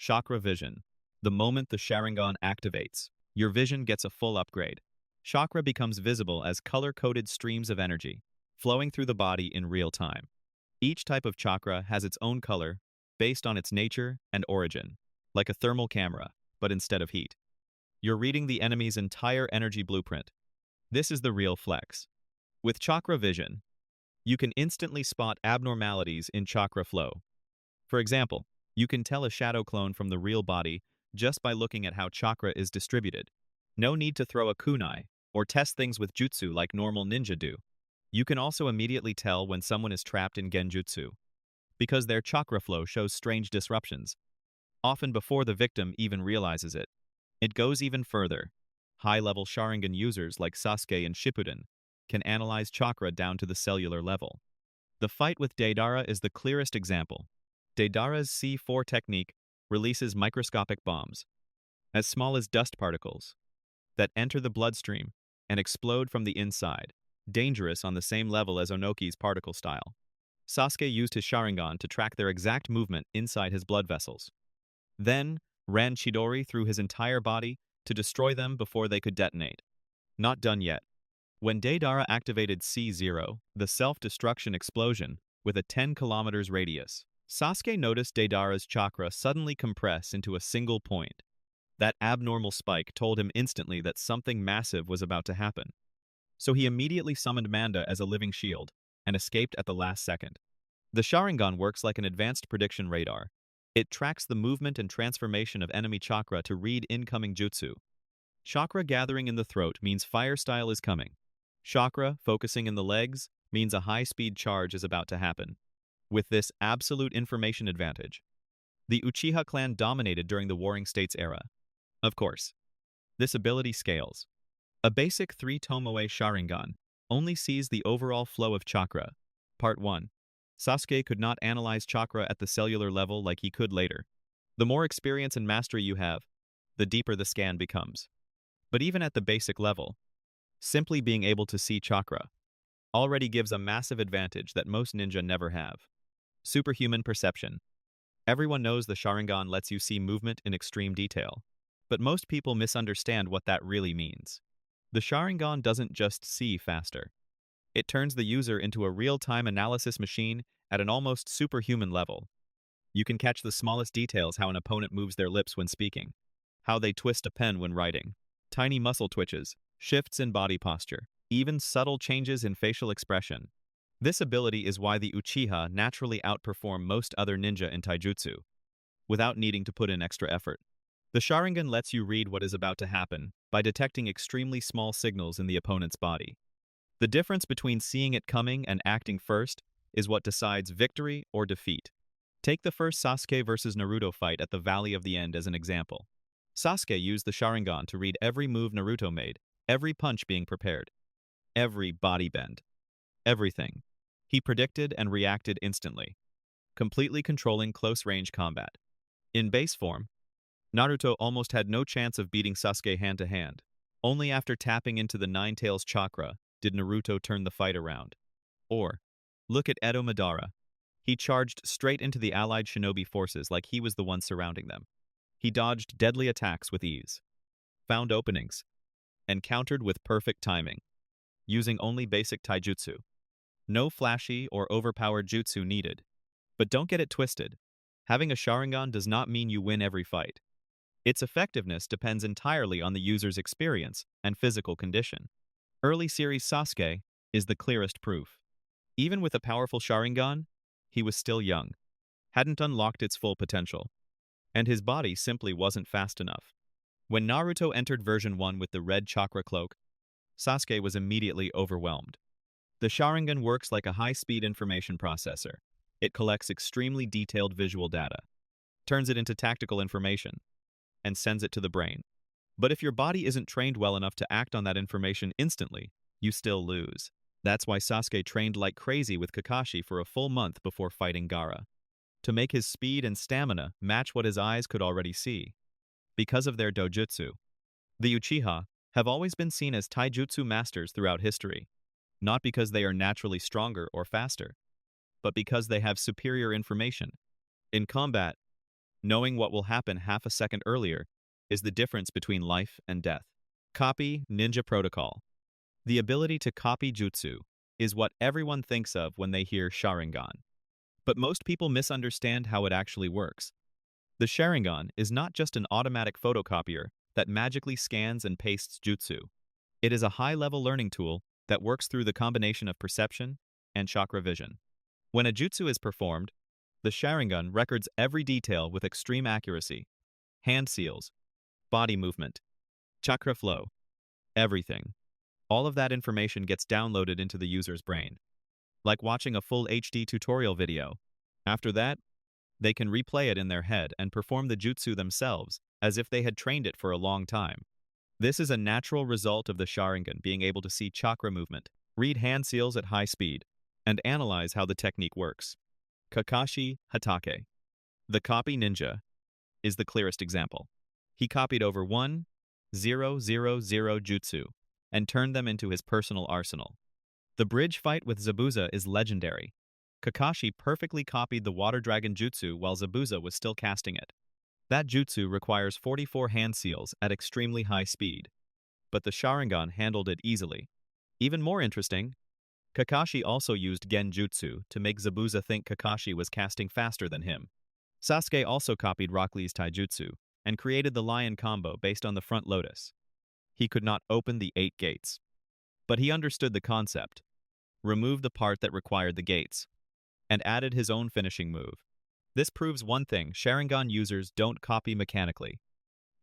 Chakra Vision. The moment the Sharingan activates, your vision gets a full upgrade. Chakra becomes visible as color-coded streams of energy, flowing through the body in real time. Each type of chakra has its own color, based on its nature and origin, like a thermal camera, but instead of heat. You're reading the enemy's entire energy blueprint. This is the real flex. With Chakra Vision, you can instantly spot abnormalities in chakra flow. For example, you can tell a shadow clone from the real body just by looking at how chakra is distributed. No need to throw a kunai or test things with jutsu like normal ninja do. You can also immediately tell when someone is trapped in ghen-jutsu, because their chakra flow shows strange disruptions, often before the victim even realizes it. It goes even further. High-level Sharingan users like Sasuke and Shippuden can analyze chakra down to the cellular level. The fight with Deidara is the clearest example. Deidara's C4 technique releases microscopic bombs, as small as dust particles, that enter the bloodstream and explode from the inside, dangerous on the same level as Onoki's particle style. Sasuke used his Sharingan to track their exact movement inside his blood vessels, then ran Chidori through his entire body to destroy them before they could detonate. Not done yet. When Deidara activated C0, the self-destruction explosion, with a 10 kilometers radius, Sasuke noticed Deidara's chakra suddenly compress into a single point. That abnormal spike told him instantly that something massive was about to happen. So he immediately summoned Manda as a living shield and escaped at the last second. The Sharingan works like an advanced prediction radar. It tracks the movement and transformation of enemy chakra to read incoming jutsu. Chakra gathering in the throat means fire style is coming. Chakra focusing in the legs means a high-speed charge is about to happen. With this absolute information advantage, the Uchiha clan dominated during the Warring States era. Of course, this ability scales. A basic 3 Tomoe Sharingan only sees the overall flow of chakra. Part 1. Sasuke could not analyze chakra at the cellular level like he could later. The more experience and mastery you have, the deeper the scan becomes. But even at the basic level, simply being able to see chakra already gives a massive advantage that most ninja never have. Superhuman perception. Everyone knows the Sharingan lets you see movement in extreme detail, but most people misunderstand what that really means. The Sharingan doesn't just see faster. It turns the user into a real-time analysis machine at an almost superhuman level. You can catch the smallest details: how an opponent moves their lips when speaking, how they twist a pen when writing, tiny muscle twitches, shifts in body posture, even subtle changes in facial expression. This ability is why the Uchiha naturally outperform most other ninja in taijutsu, without needing to put in extra effort. The Sharingan lets you read what is about to happen by detecting extremely small signals in the opponent's body. The difference between seeing it coming and acting first is what decides victory or defeat. Take the first Sasuke versus Naruto fight at the Valley of the End as an example. Sasuke used the Sharingan to read every move Naruto made, every punch being prepared, every body bend, everything. He predicted and reacted instantly, completely controlling close-range combat. In base form, Naruto almost had no chance of beating Sasuke hand-to-hand. Only after tapping into the Nine Tails chakra did Naruto turn the fight around. Or, look at Edo Madara. He charged straight into the allied shinobi forces like he was the one surrounding them. He dodged deadly attacks with ease, found openings, and countered with perfect timing, using only basic taijutsu. No flashy or overpowered jutsu needed. But don't get it twisted. Having a Sharingan does not mean you win every fight. Its effectiveness depends entirely on the user's experience and physical condition. Early series Sasuke is the clearest proof. Even with a powerful Sharingan, he was still young, hadn't unlocked its full potential, and his body simply wasn't fast enough. When Naruto entered version 1 with the red chakra cloak, Sasuke was immediately overwhelmed. The Sharingan works like a high-speed information processor. It collects extremely detailed visual data, turns it into tactical information, and sends it to the brain. But if your body isn't trained well enough to act on that information instantly, you still lose. That's why Sasuke trained like crazy with Kakashi for a full month before fighting Gaara, to make his speed and stamina match what his eyes could already see. Because of their dojutsu, the Uchiha have always been seen as taijutsu masters throughout history, not because they are naturally stronger or faster, but because they have superior information. In combat, Knowing what will happen half a second earlier is the difference between life and death. Copy Ninja Protocol. The ability to copy jutsu is what everyone thinks of when they hear Sharingan. But most people misunderstand how it actually works. The Sharingan is not just an automatic photocopier that magically scans and pastes jutsu. It is a high-level learning tool that works through the combination of perception and chakra vision. When a jutsu is performed, the Sharingan records every detail with extreme accuracy. Hand seals, body movement, chakra flow, everything. All of that information gets downloaded into the user's brain, like watching a full HD tutorial video. After that, they can replay it in their head and perform the jutsu themselves as if they had trained it for a long time. This is a natural result of the Sharingan being able to see chakra movement, read hand seals at high speed, and analyze how the technique works. Kakashi Hatake, the copy ninja, is the clearest example. He copied over 1,000 jutsu and turned them into his personal arsenal. The bridge fight with Zabuza is legendary. Kakashi perfectly copied the water dragon jutsu while Zabuza was still casting it. That jutsu requires 44 hand seals at extremely high speed, but the Sharingan handled it easily. Even more interesting, Kakashi also used ghen-jutsu to make Zabuza think Kakashi was casting faster than him. Sasuke also copied Rock Lee's taijutsu and created the lion combo based on the front lotus. He could not open the 8 gates, but he understood the concept, removed the part that required the gates, and added his own finishing move. This proves one thing: Sharingan users don't copy mechanically.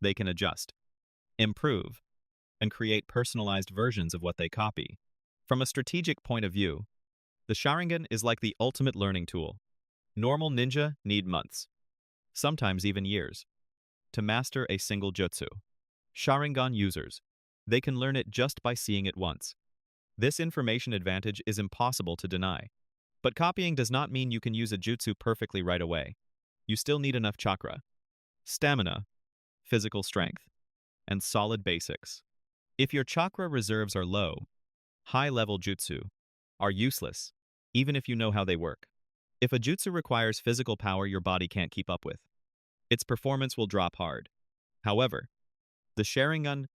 They can adjust, improve, and create personalized versions of what they copy. From a strategic point of view, the Sharingan is like the ultimate learning tool. Normal ninja need months, sometimes even years, to master a single jutsu. Sharingan users, they can learn it just by seeing it once. This information advantage is impossible to deny. But copying does not mean you can use a jutsu perfectly right away. You still need enough chakra, stamina, physical strength, and solid basics. If your chakra reserves are low, high-level jutsu are useless, even if you know how they work. If a jutsu requires physical power your body can't keep up with, its performance will drop hard. However, the Sharingan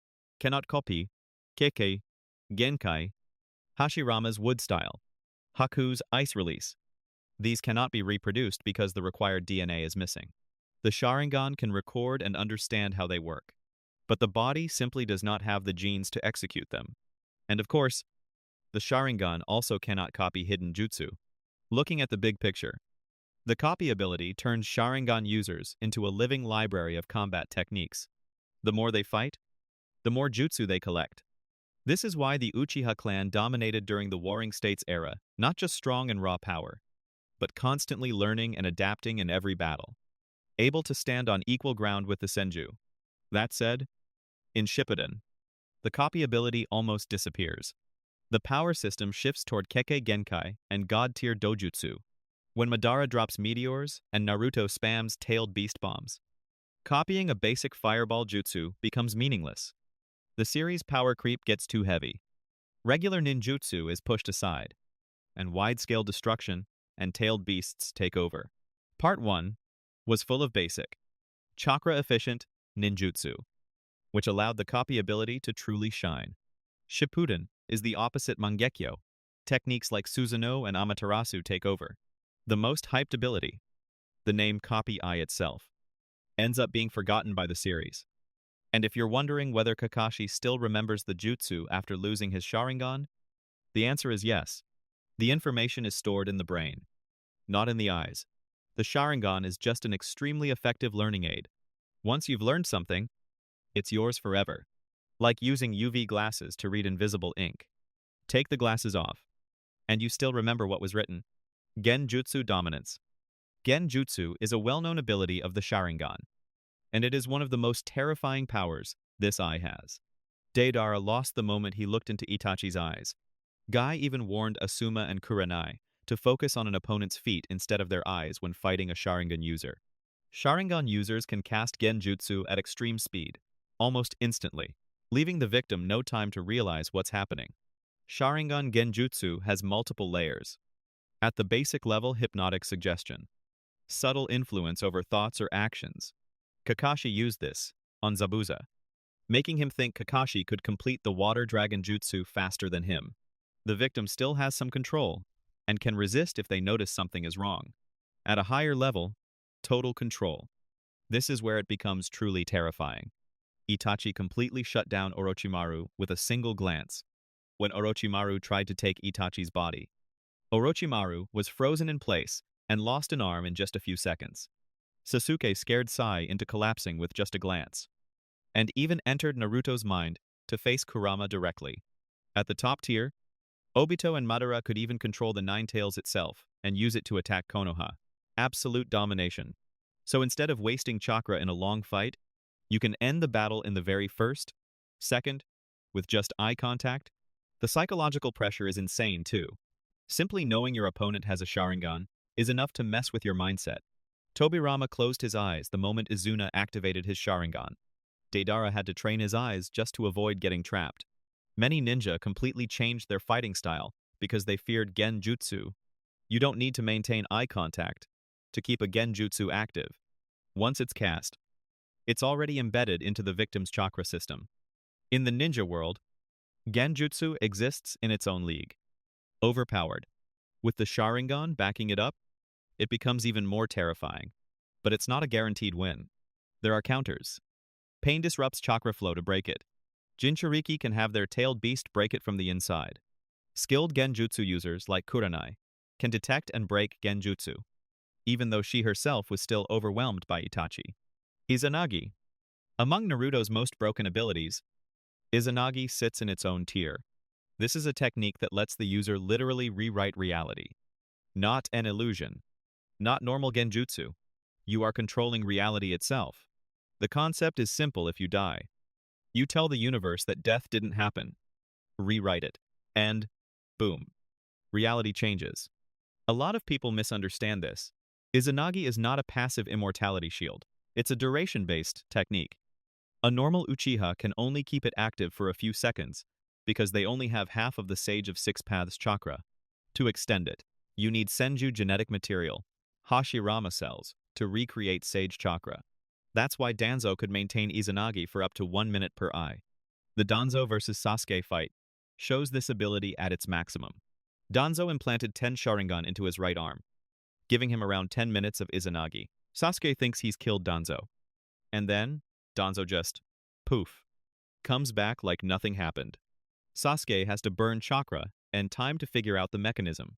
cannot copy Kekkei, Genkai, Hashirama's wood style, Haku's ice release. These cannot be reproduced because the required DNA is missing. The Sharingan can record and understand how they work, but the body simply does not have the genes to execute them. And of course, the Sharingan also cannot copy hidden jutsu. Looking at the big picture, the copy ability turns Sharingan users into a living library of combat techniques. The more they fight, the more jutsu they collect. This is why the Uchiha clan dominated during the Warring States era, not just strong and raw power, but constantly learning and adapting in every battle, able to stand on equal ground with the Senju. That said, in Shippuden, the copy ability almost disappears. The power system shifts toward Kekkei Genkai and God-tier dojutsu, when Madara drops meteors and Naruto spams tailed beast bombs. Copying a basic fireball jutsu becomes meaningless. The series' power creep gets too heavy. Regular ninjutsu is pushed aside, and wide-scale destruction and tailed beasts take over. Part 1 was full of basic, chakra-efficient ninjutsu, which allowed the copy ability to truly shine. Shippuden is the opposite Mangekyo. Techniques like Susanoo and Amaterasu take over. The most hyped ability, the name Copy Eye itself, ends up being forgotten by the series. And if you're wondering whether Kakashi still remembers the jutsu after losing his Sharingan, the answer is yes. The information is stored in the brain, not in the eyes. The Sharingan is just an extremely effective learning aid. Once you've learned something, it's yours forever. Like using UV glasses to read invisible ink. Take the glasses off, and you still remember what was written. Gen-jutsu dominance. Gen-jutsu is a well-known ability of the Sharingan, and it is one of the most terrifying powers this eye has. Deidara lost the moment he looked into Itachi's eyes. Guy even warned Asuma and Kurenai to focus on an opponent's feet instead of their eyes when fighting a Sharingan user. Sharingan users can cast Gen-jutsu at extreme speed, almost instantly, leaving the victim no time to realize what's happening. Sharingan Genjutsu has multiple layers. At the basic level, hypnotic suggestion. subtle influence over thoughts or actions. Kakashi used this on Zabuza, making him think Kakashi could complete the water dragon jutsu faster than him. The victim still has some control and can resist if they notice something is wrong. At a higher level, total control. This is where it becomes truly terrifying. Itachi completely shut down Orochimaru with a single glance when Orochimaru tried to take Itachi's body. Orochimaru was frozen in place and lost an arm in just a few seconds. Sasuke scared Sai into collapsing with just a glance, and even entered Naruto's mind to face Kurama directly. At the top tier, Obito and Madara could even control the Nine Tails itself and use it to attack Konoha. Absolute domination. So instead of wasting chakra in a long fight, you can end the battle in the very first, second, with just eye contact. The psychological pressure is insane too. Simply knowing your opponent has a Sharingan is enough to mess with your mindset. Tobirama closed his eyes the moment Izuna activated his Sharingan. Deidara had to train his eyes just to avoid getting trapped. Many ninja completely changed their fighting style because they feared ghen-jutsu. You don't need to maintain eye contact to keep a ghen-jutsu active. Once it's cast, it's already embedded into the victim's chakra system. In the ninja world, ghen-jutsu exists in its own league. Overpowered. With the Sharingan backing it up, it becomes even more terrifying. But it's not a guaranteed win. There are counters. Pain disrupts chakra flow to break it. Jinchuriki can have their tailed beast break it from the inside. Skilled genjutsu users like Kuranai can detect and break genjutsu, even though she herself was still overwhelmed by Itachi. Izanagi. Among Naruto's most broken abilities, Izanagi sits in its own tier. This is a technique that lets the user literally rewrite reality. Not an illusion. Not normal genjutsu. You are controlling reality itself. The concept is simple if you die. You tell the universe that death didn't happen. Rewrite it. And boom. Reality changes. A lot of people misunderstand this. Izanagi is not a passive immortality shield. It's a duration-based technique. A normal Uchiha can only keep it active for a few seconds because they only have half of the Sage of Six Paths chakra. To extend it, you need Senju genetic material, Hashirama cells, to recreate Sage chakra. That's why Danzo could maintain Izanagi for up to 1 minute per eye. The Danzo vs Sasuke fight shows this ability at its maximum. Danzo implanted 10 Sharingan into his right arm, giving him around 10 minutes of Izanagi. Sasuke thinks he's killed Danzo. And then, Danzo just, poof, comes back like nothing happened. Sasuke has to burn chakra and time to figure out the mechanism,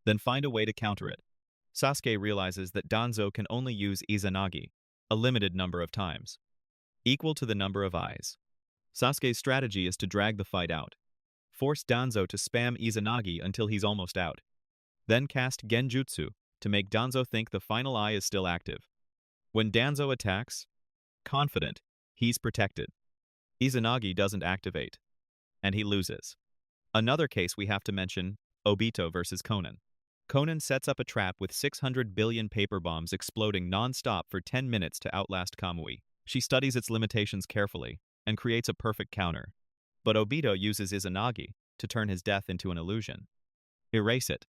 then find a way to counter it. Sasuke realizes that Danzo can only use Izanagi a limited number of times, equal to the number of eyes. Sasuke's strategy is to drag the fight out, force Danzo to spam Izanagi until he's almost out, then cast Genjutsu to make Danzo think the final eye is still active. When Danzo attacks, confident, he's protected. Izanagi doesn't activate, and he loses. Another case we have to mention, Obito versus Conan. Conan sets up a trap with 600 billion paper bombs exploding non-stop for 10 minutes to outlast Kamui. She studies its limitations carefully and creates a perfect counter. But Obito uses Izanagi to turn his death into an illusion. Erase it.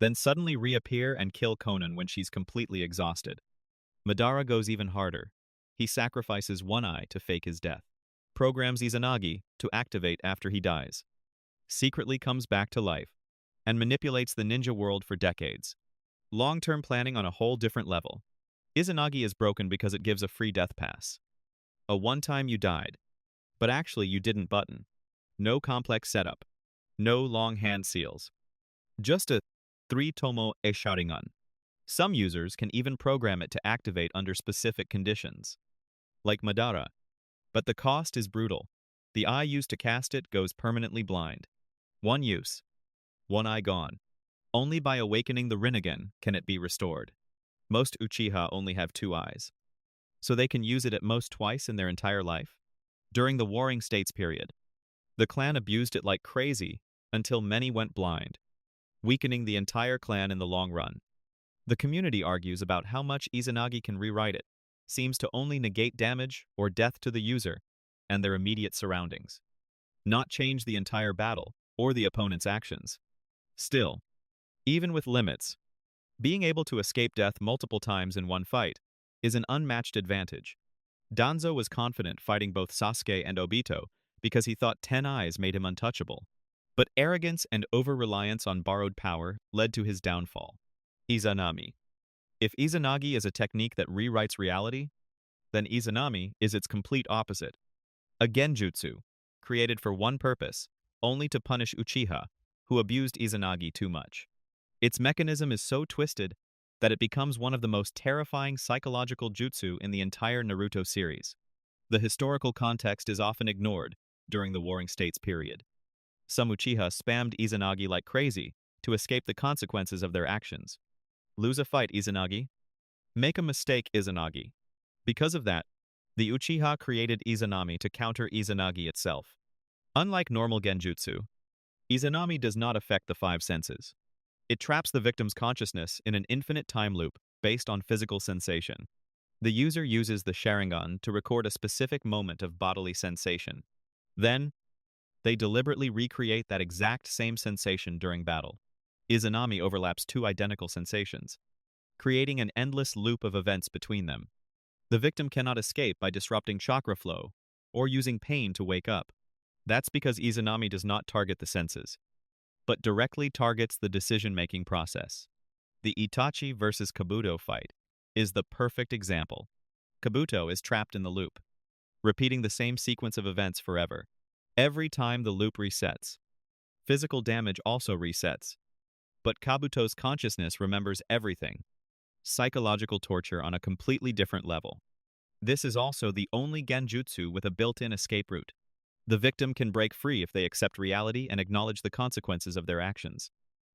Then suddenly reappear and kill Conan when she's completely exhausted. Madara goes even harder. He sacrifices one eye to fake his death. Programs Izanagi to activate after he dies. Secretly comes back to life and manipulates the ninja world for decades. Long-term planning on a whole different level. Izanagi is broken because it gives a free death pass. A one-time you died, but actually you didn't button. No complex setup. No long hand seals. Just a 3-tomo e Sharingan. Some users can even program it to activate under specific conditions, like Madara. But the cost is brutal. The eye used to cast it goes permanently blind. One use. One eye gone. Only by awakening the Rinnegan can it be restored. Most Uchiha only have 2 eyes, so they can use it at most twice in their entire life. During the Warring States period, the clan abused it like crazy until many went blind, weakening the entire clan in the long run. The community argues about how much Izanagi can rewrite it, seems to only negate damage or death to the user and their immediate surroundings, not change the entire battle or the opponent's actions. Still, even with limits, Being able to escape death multiple times in one fight is an unmatched advantage. Danzo was confident fighting both Sasuke and Obito because he thought 10 eyes made him untouchable. But arrogance and over-reliance on borrowed power led to his downfall. Izanami. If Izanagi is a technique that rewrites reality, then Izanami is its complete opposite. A ghen-jutsu, created for one purpose, only to punish Uchiha, who abused Izanagi too much. Its mechanism is so twisted that it becomes one of the most terrifying psychological jutsu in the entire Naruto series. The historical context is often ignored during the Warring States period. Some Uchiha spammed Izanagi like crazy to escape the consequences of their actions. Lose a fight, Izanagi. Make a mistake, Izanagi. Because of that, the Uchiha created Izanami to counter Izanagi itself. Unlike normal genjutsu, Izanami does not affect the five senses. It traps the victim's consciousness in an infinite time loop based on physical sensation. The user uses the Sharingan to record a specific moment of bodily sensation. Then, they deliberately recreate that exact same sensation during battle. Izanami overlaps two identical sensations, creating an endless loop of events between them. The victim cannot escape by disrupting chakra flow or using pain to wake up. That's because Izanami does not target the senses, but directly targets the decision-making process. The Itachi versus Kabuto fight is the perfect example. Kabuto is trapped in the loop, repeating the same sequence of events forever. Every time the loop resets, physical damage also resets. But Kabuto's consciousness remembers everything. Psychological torture on a completely different level. This is also the only genjutsu with a built-in escape route. The victim can break free if they accept reality and acknowledge the consequences of their actions.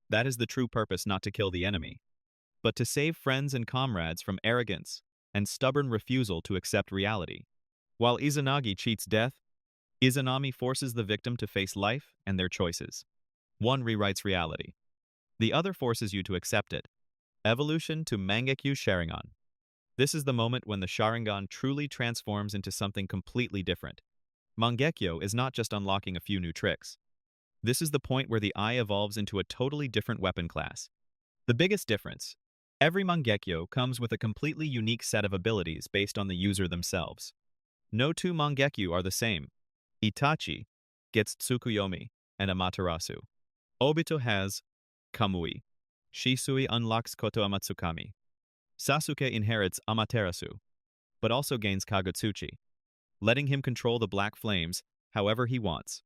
That is the true purpose, not to kill the enemy, but to save friends and comrades from arrogance and stubborn refusal to accept reality. While Izanagi cheats death, Izanami forces the victim to face life and their choices. One rewrites reality. The other forces you to accept it. Evolution to Mangekyo Sharingan. This is the moment when the Sharingan truly transforms into something completely different. Mangekyo is not just unlocking a few new tricks. This is the point where the eye evolves into a totally different weapon class. The biggest difference: every Mangekyo comes with a completely unique set of abilities based on the user themselves. No two Mangekyo are the same. Itachi gets Tsukuyomi and Amaterasu. Obito has Kamui. Shisui unlocks Koto Amatsukami. Sasuke inherits Amaterasu, but also gains Kagutsuchi, letting him control the black flames however he wants.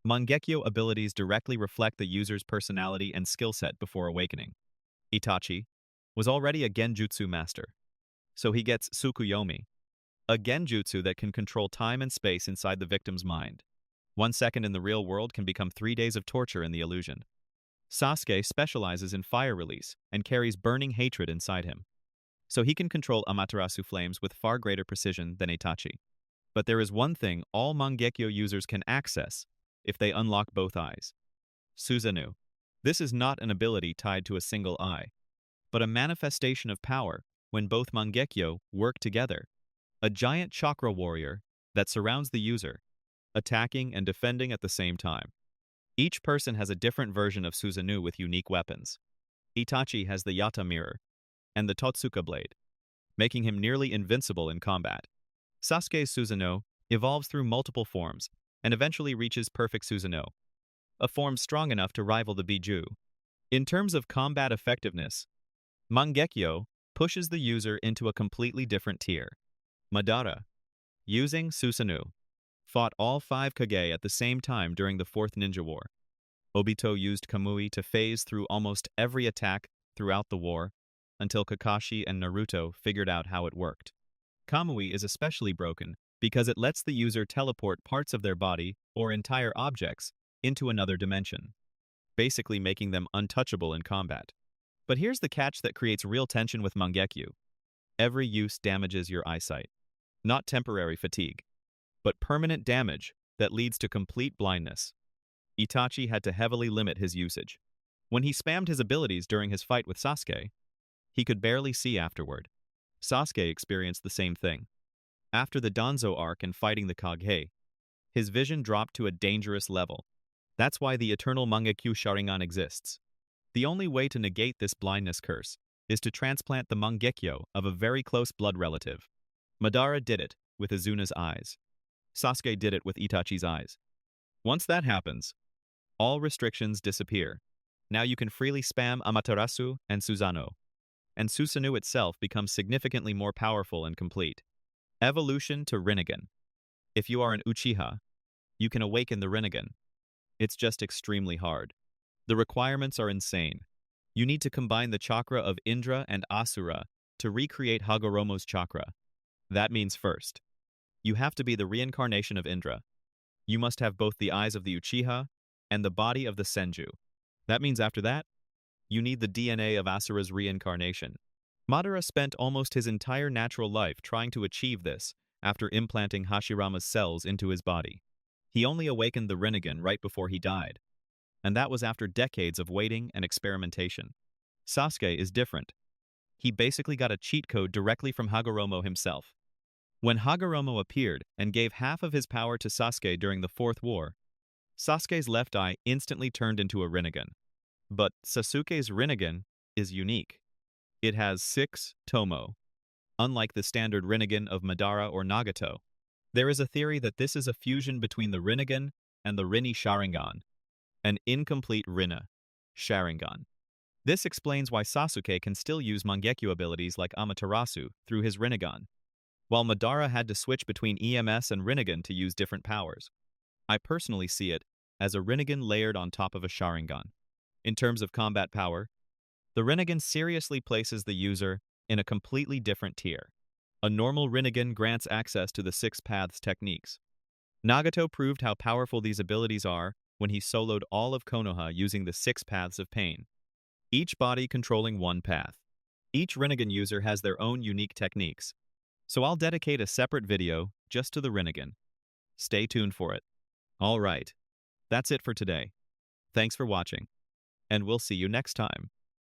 Mangekyo abilities directly reflect the user's personality and skill set before awakening. Itachi was already a genjutsu master, so he gets Tsukuyomi, a genjutsu that can control time and space inside the victim's mind. 1 second in the real world can become 3 days of torture in the illusion. Sasuke specializes in fire release and carries burning hatred inside him, so he can control Amaterasu flames with far greater precision than Itachi. But there is one thing all Mangekyo users can access if they unlock both eyes: Susanoo. This is not an ability tied to a single eye, but a manifestation of power when both Mangekyo work together. A giant chakra warrior that surrounds the user, attacking and defending at the same time. Each person has a different version of Susanoo with unique weapons. Itachi has the Yata mirror and the Totsuka blade, making him nearly invincible in combat. Sasuke's Susanoo evolves through multiple forms and eventually reaches perfect Susanoo, a form strong enough to rival the Biju. In terms of combat effectiveness, Mangekyo pushes the user into a completely different tier. Madara, using Susanoo, fought all 5 Kage at the same time during the 4th Ninja War. Obito used Kamui to phase through almost every attack throughout the war until Kakashi and Naruto figured out how it worked. Kamui is especially broken because it lets the user teleport parts of their body or entire objects into another dimension, basically making them untouchable in combat. But here's the catch that creates real tension with Mangekyo. Every use damages your eyesight. Not temporary fatigue, but permanent damage that leads to complete blindness. Itachi had to heavily limit his usage. When he spammed his abilities during his fight with Sasuke, he could barely see afterward. Sasuke experienced the same thing. After the Danzo arc and fighting the Kage, his vision dropped to a dangerous level. That's why the eternal Mangekyo Sharingan exists. The only way to negate this blindness curse is to transplant the mangekyo of a very close blood relative. Madara did it with Izuna's eyes. Sasuke did it with Itachi's eyes. Once that happens, all restrictions disappear. Now you can freely spam Amaterasu and Susanoo. And Susanoo itself becomes significantly more powerful and complete. Evolution to Rinnegan. If you are an Uchiha, you can awaken the Rinnegan. It's just extremely hard. The requirements are insane. You need to combine the chakra of Indra and Asura to recreate Hagoromo's chakra. That means first, you have to be the reincarnation of Indra. You must have both the eyes of the Uchiha and the body of the Senju. That means after that, you need the DNA of Asura's reincarnation. Madara spent almost his entire natural life trying to achieve this after implanting Hashirama's cells into his body. He only awakened the Rinnegan right before he died, and that was after decades of waiting and experimentation. Sasuke is different. He basically got a cheat code directly from Hagoromo himself. When Hagoromo appeared and gave half of his power to Sasuke during the Fourth War, Sasuke's left eye instantly turned into a Rinnegan. But Sasuke's Rinnegan is unique. It has 6 tomo, unlike the standard Rinnegan of Madara or Nagato. There is a theory that this is a fusion between the Rinnegan and the Rinne Sharingan, an incomplete Rinne Sharingan. This explains why Sasuke can still use Mangekyo abilities like Amaterasu through his Rinnegan, while Madara had to switch between EMS and Rinnegan to use different powers. I personally see it as a Rinnegan layered on top of a Sharingan. In terms of combat power, the Rinnegan seriously places the user in a completely different tier. A normal Rinnegan grants access to the 6 paths techniques. Nagato proved how powerful these abilities are when he soloed all of Konoha using the 6 paths of pain, each body controlling one path. Each Rinnegan user has their own unique techniques, so I'll dedicate a separate video just to the Rinnegan. Stay tuned for it. Alright, that's it for today. Thanks for watching, and we'll see you next time.